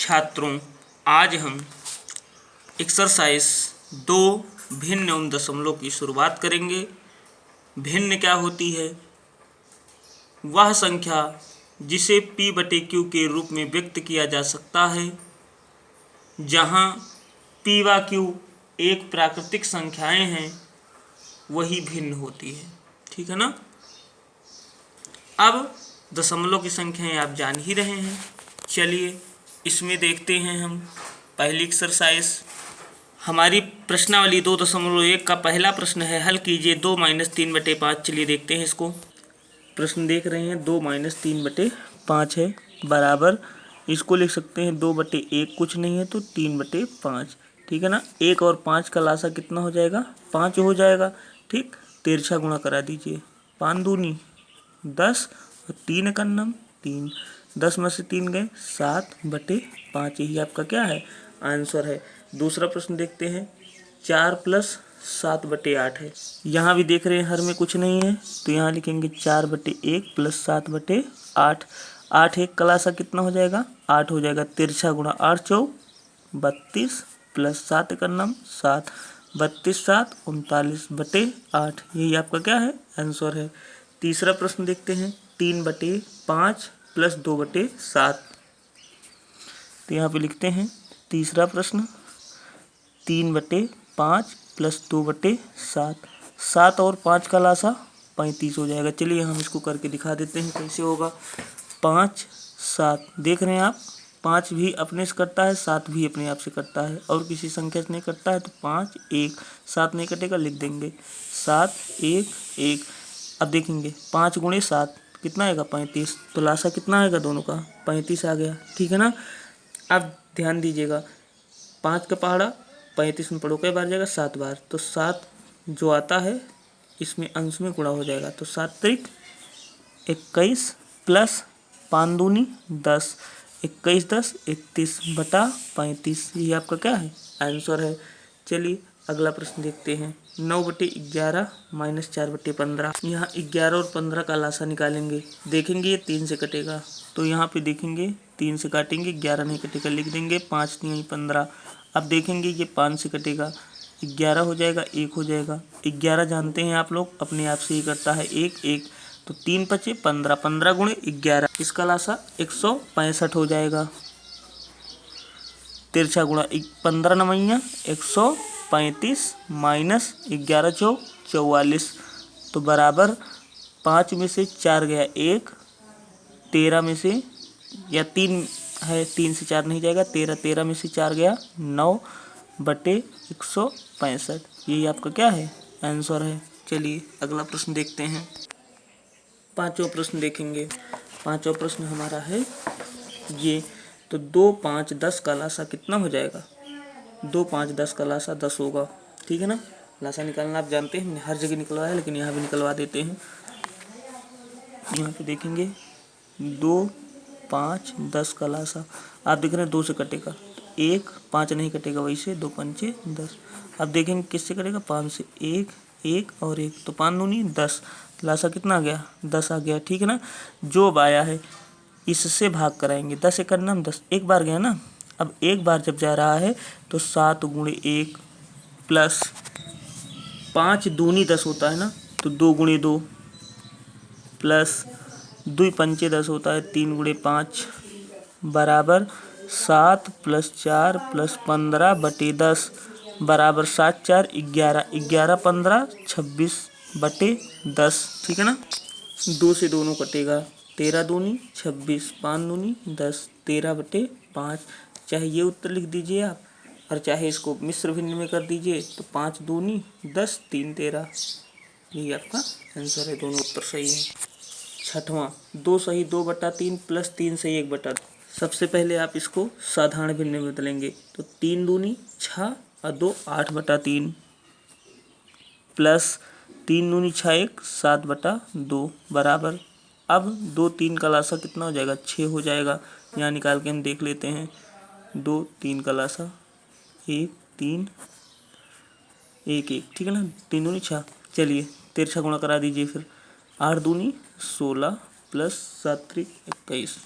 छात्रों, आज हम एक्सरसाइज 2 भिन्न एवं दशमलव की शुरुआत करेंगे। भिन्न क्या होती है? वह संख्या जिसे p/q के रूप में व्यक्त किया जा सकता है, जहाँ p व q एक प्राकृतिक संख्याएं हैं, वही भिन्न होती है। ठीक है ना? अब दशमलव की संख्याएं आप जान ही रहे हैं। चलिए इसमें देखते हैं हम पहली एक्सरसाइज। हमारी प्रश्नावली 2.1 का पहला प्रश्न है, हल कीजिए 2 - 3/5। चलिए देखते हैं इसको। प्रश्न देख रहे हैं 2 - 3/5 है, बराबर इसको लिख सकते हैं 2/1 कुछ नहीं है तो 3/5। ठीक है ना? 1 और 5 का लासा कितना हो जाएगा? 5 हो जाएगा। ठीक, तिरछा गुणा करा दीजिए। 5 दूनी 10 और 3 का नम 3, 10 में से 3 गए 7/5। यही आपका क्या है? आंसर है। दूसरा प्रश्न देखते हैं, 4 + 7/8 है। यहाँ भी देख रहे हैं हर में कुछ नहीं है तो यहाँ लिखेंगे 4/1 + 7/8। 8 1 का लासा कितना हो जाएगा? 8 हो जाएगा। तिरछा गुणा 8 चौक 32 + 7 का नम 7, 32 7 39/8। यही आपका क्या है? आंसर है। तीसरा प्रश्न देखते हैं, 3/5 + 2/7। तो यहाँ पे लिखते हैं तीसरा प्रश्न, 3/5 + 2/7। 7 और 5 का लासा 35 हो जाएगा। चलिए हम इसको करके दिखा देते हैं कैसे होगा। 5 7 देख रहे हैं आप, 5 भी अपने से कटता है, 7 भी अपने आप से कटता है, और किसी संख्या से नहीं कटता है तो 5 1 7 नहीं कटेगा, लिख देंगे 7 1 1। अब देखेंगे 5 × 7 कितना आएगा? 35। तो लासा कितना आएगा दोनों का? 35 आ गया। ठीक है ना? अब ध्यान दीजिएगा, 5 का पहाड़ा 35 में पढ़ो कई बार जाएगा? 7 बार। तो 7 जो आता है इसमें अंश में गुणा हो जाएगा, तो 7 त्रिक 21 + 5 दूनी 10, 21 10 31/35। ये आपका क्या है? आंसर है। चलिए अगला प्रश्न देखते हैं, 9/11 - 4/15। यहाँ 11 और 15 का लासा निकालेंगे। देखेंगे ये 3 से कटेगा तो यहाँ पे देखेंगे 3 से काटेंगे, 11 नहीं कटेगा, लिख देंगे 5 3 15। अब देखेंगे ये 5 से कटेगा, 11 हो जाएगा, 1 हो जाएगा। 11 जानते हैं आप लोग अपने आप से ही करता है 1 1, तो 3 × 5 = 15, 15 × 11, इसका लासा 165 हो जाएगा। तिरछा गुणा 15 9 135 - 11 चौक 44, तो बराबर 5 में से 4 गया 1, 13 में से या 3 है, 3 से 4 नहीं जाएगा, 13 13 में से 4 गया 9/165। यही आपका क्या है? आंसर है। चलिए अगला प्रश्न देखते हैं। पांचवा प्रश्न देखेंगे। पांचवा प्रश्न हमारा है ये, तो 2 5 10 का लासा कितना हो जाएगा? 2 5 10 का लासा 10 होगा। ठीक है ना? लासा निकालना आप जानते हैं, हमने हर जगह निकलवाया है लेकिन यहाँ भी निकलवा देते हैं। यहाँ पे देखेंगे 2 5 10 का लासा, आप देख रहे हैं 2 से कटेगा, 1 5 नहीं कटेगा, वैसे 2 पंचे 10। अब देखेंगे किससे कटेगा? 5 से, 1 1 और 1, तो 5 दूनी 10, लासा कितना आ गया? 10 आ गया। ठीक है ना? जो अब आया है इससे भाग कराएंगे, 10 1 9 10, एक बार गया ना। अब एक बार जब जा रहा है तो 7 × 1 + 5 दूनी 10 होता है ना, तो 2 × 2 प्लस 2 पंचे 10 होता है, 3 × 5 बराबर 7 + 4 + 15/10 बराबर 7 4 11, 11 15 26/10। ठीक है ना? 2 से दोनों कटेगा, 13 दूनी 26, 5 दूनी 10, 13/5। चाहे ये उत्तर लिख दीजिए आप और चाहे इसको मिश्र भिन्न में कर दीजिए, तो 5 दूनी 10 3 13। यही आपका आंसर है, दोनों उत्तर सही हैं। छठवां, 2 सही 2/3 + 3 सही 1/2। सबसे पहले आप इसको साधारण भिन्न में बदलेंगे, तो 3 दूनी 6 और 2 8/3 प्लस 3 दूनी 6 1 7/2 बराबर, अब 2 3 का लासा कितना हो जाएगा? 6 हो जाएगा। यहाँ निकाल के हम देख लेते हैं, 2 3 का लासा 1 3 1 1। ठीक है ना? 3 दूनी 6। चलिए तिरछा गुणा करा दीजिए फिर, 8 दूनी 16 + 7 3 21।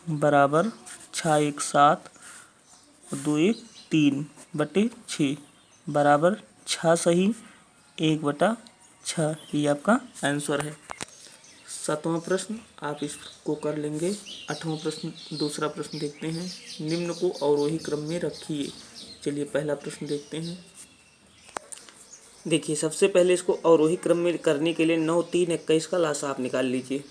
बराबर 6 1 7 और 2 1 3/6 बराबर 6 सही 1/6। ये आपका आंसर है। 7वां प्रश्न आप इसको कर लेंगे। 8वां प्रश्न, दूसरा प्रश्न देखते हैं। निम्न को अवरोही क्रम में रखिए। चलिए पहला प्रश्न देखते हैं। देखिए सबसे पहले इसको अवरोही क्रम में करने के लिए 9 3 21 का लासा आप निकाल लीजिए।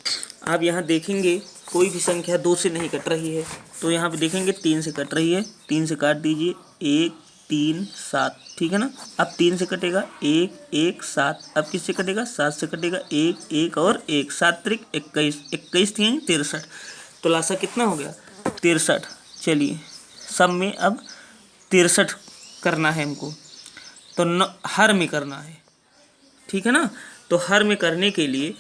आप यहाँ देखेंगे कोई भी संख्या 2 से नहीं कट रही है, तो यहाँ पे देखेंगे 3 से कट रही है। 3 से काट दीजिए 1 3 7, ठीक है ना। अब 3 से कटेगा 1 1 7। अब किससे कटेगा? 7 से कटेगा 1 1 और 1 7 त्रिक 21 21 3 63। तो लासा कितना हो गया? 63। चलिए सब में अब 63 करना है हमको, तो हर में करना है, ठीक है ना। तो हर में करने के लिए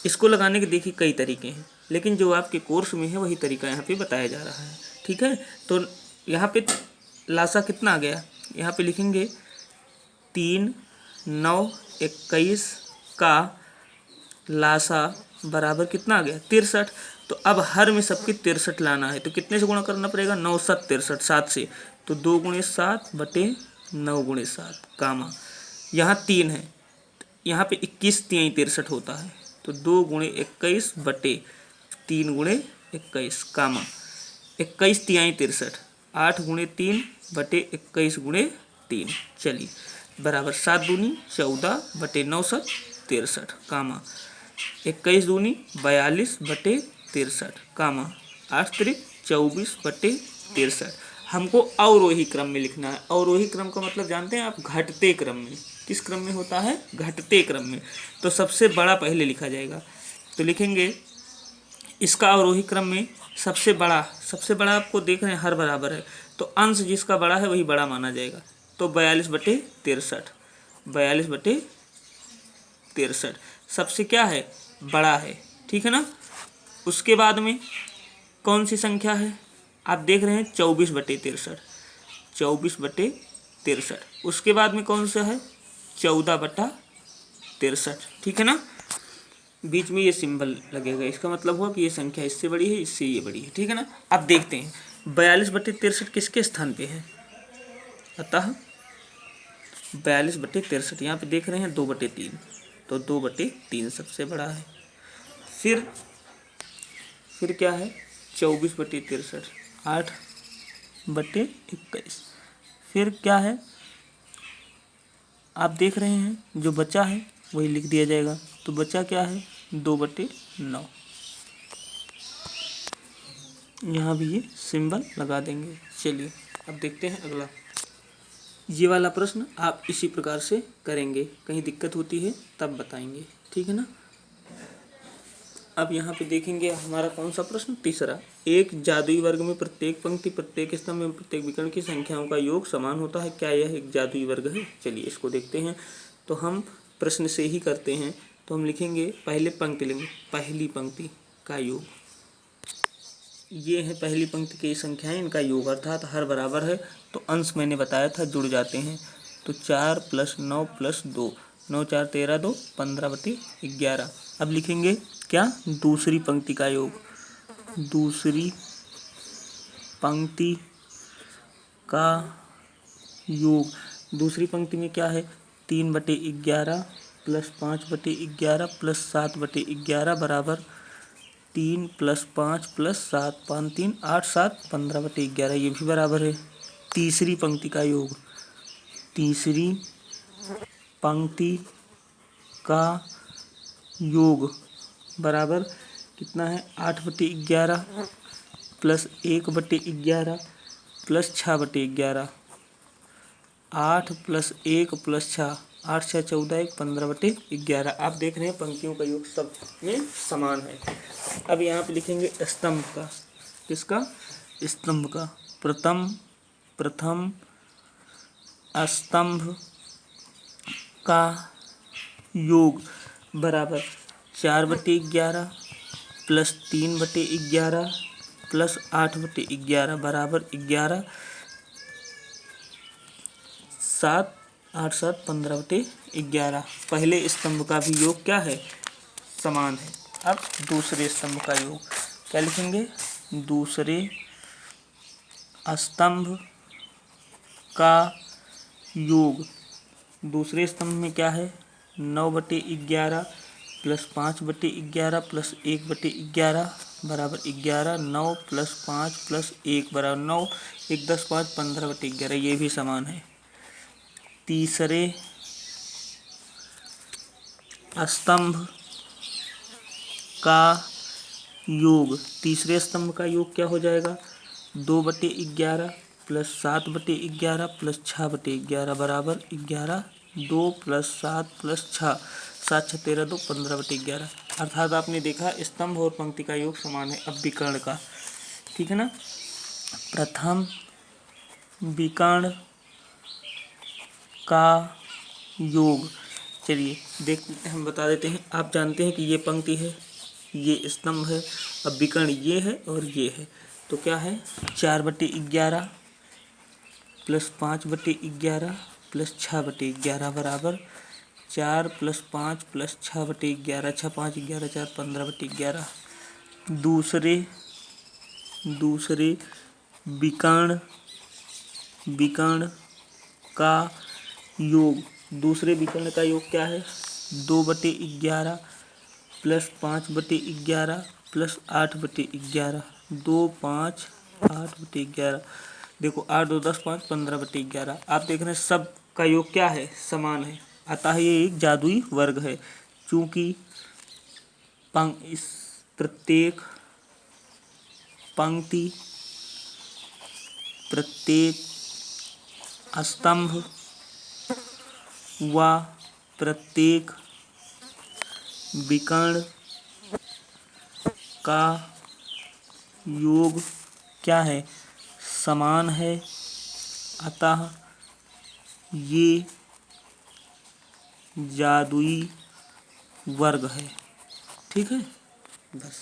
इसको लगाने के देखिए कई तरीके हैं, लेकिन जो आपके कोर्स में है वही तरीका यहाँ पे बताया जा रहा है, ठीक है। तो यहाँ पे लासा कितना आ गया? यहाँ पे लिखेंगे 3 9 21 का लासा बराबर कितना आ गया? 63। तो अब हर में सबके 63 लाना है, तो कितने से गुणा करना पड़ेगा? 9 7 63, 7 से। तो 2 × 7 बटे 9 × 7 कामा, यहाँ 3 है, यहाँ पे 21 3 63 होता है, तो 2 × 21 बटे 3 × 21 कामा 21 3 63, 8 × 3 बटे 21 × 3। चलिए बराबर 7 दूनी 14 बटे 9 7 63 कामा 21 दूनी 42 बटे 63 कामा 8 त्रिक 24 बटे 63। हमको अवरोही क्रम में लिखना है। अवरोही क्रम का मतलब जानते हैं आप? घटते क्रम में। किस क्रम में होता है? घटते क्रम में। तो सबसे बड़ा पहले लिखा जाएगा, तो लिखेंगे इसका अवरोही क्रम में सबसे बड़ा आपको देख रहे हैं हर बराबर है, तो अंश जिसका बड़ा है वही बड़ा माना जाएगा। तो 42 बटे 63, 42 बटे 63 सबसे क्या है? बड़ा है, ठीक है ना। उसके बाद में कौन सी संख्या है? आप देख रहे हैं 24 बटे 63, 24 बटे 63। उसके बाद में कौन सा है? 14 बटा 63, ठीक है ना। बीच में ये सिंबल लगेगा, इसका मतलब हुआ कि ये संख्या इससे बड़ी है, इससे ये बड़ी है, ठीक है ना। अब देखते हैं 42 बटे 63 किसके स्थान पे है? अतः 42 बटे 63 यहाँ पे देख रहे हैं 2 बटे 3, तो 2 बटे 3 सबसे बड़ा है। फिर क्या है? 24 बटे 63, 8 बटे 21। फिर क्या है? आप देख रहे हैं जो बचा है वही लिख दिया जाएगा, तो बचा क्या है? 2 बटे 9। यहाँ भी ये सिंबल लगा देंगे। चलिए अब देखते हैं अगला। ये वाला प्रश्न आप इसी प्रकार से करेंगे, कहीं दिक्कत होती है तब बताएंगे, ठीक है ना। अब यहाँ पे देखेंगे हमारा कौन सा प्रश्न? तीसरा। एक जादुई वर्ग में प्रत्येक पंक्ति, प्रत्येक स्तंभ में प्रत्येक विकर्ण की संख्याओं का योग समान होता है, क्या यह एक जादुई वर्ग है? चलिए इसको देखते हैं। तो हम प्रश्न से ही करते हैं, तो हम लिखेंगे पहले पंक्ति लेंगे, पहली पंक्ति का योग। ये है पहली पंक्ति की संख्याएं, इनका योग अर्थात हर बराबर है, तो अंश मैंने बताया था जुड़ जाते हैं। तो 4 + 9 + 2, 9 4 13 2 15 बटे 11। अब लिखेंगे क्या? दूसरी पंक्ति का योग। दूसरी पंक्ति का योग, दूसरी पंक्ति में क्या है? 3 बटे 11 + 5 बटे 11 + 7 बटे 11 बराबर 3 + 5 + 7 5 3 8 7 15 बटे 11, ये भी बराबर है। तीसरी पंक्ति का योग, तीसरी पंक्ति का योग बराबर कितना है? 8 बटे 11 + 1 बटे 11 + 6 बटे 11, 8 + 1 + 6, 8 6 14 1 15 बटे 11। आप देख रहे हैं पंक्तियों का योग सब में समान है। अब यहाँ पे लिखेंगे स्तंभ का। किसका? स्तंभ का। प्रथम स्तंभ का योग बराबर 4 बटे 11 + 3 बटे 11 + 8 बटे 11 बराबर 11, 7 8 7 15 बटे 11। पहले स्तंभ का भी योग क्या है? समान है। अब दूसरे स्तंभ का योग क्या लिखेंगे? दूसरे स्तंभ का योग। दूसरे स्तंभ में क्या है, 9/11 प्लस 5/11 प्लस 1/11 बराबर 11। 9 प्लस 5 प्लस 1 बराबर 9। 1 10 5 15/11, ये भी समान है। तीसरे स्तंभ का योग। तीसरे स्तंभ का योग क्या हो जाएगा, 2/11 प्लस 7/11 प्लस 6/11 बराबर 11। 2 प्लस 7 प्लस 6, 7 6 13 2 15/11। अर्थात आपने देखा स्तंभ और पंक्ति का योग समान है। अब विकर्ण का, ठीक है ना। प्रथम विकर्ण का योग, चलिए हम बता देते हैं। आप जानते हैं कि ये पंक्ति है, ये स्तंभ है। अब विकर्ण ये है और ये है, तो क्या है, 4/11 प्लस 5/11 प्लस 6/11 बराबर 4 प्लस 5 प्लस 6/11। 6 5 11 4 15/11। दूसरे विकर्ण का योग। दूसरे विकर्ण का योग क्या है, 2/11 प्लस 5/11 प्लस 8/11। 2 5 8/11। देखो 8 2 10 5 15/11। आप देख रहे हैं सब का योग क्या है, समान है। अतः ये एक जादुई वर्ग है, क्योंकि इस प्रत्येक पंक्ति, प्रत्येक स्तंभ व प्रत्येक विकर्ण का योग क्या है, समान है। अतः ये जादुई वर्ग है। ठीक है, बस।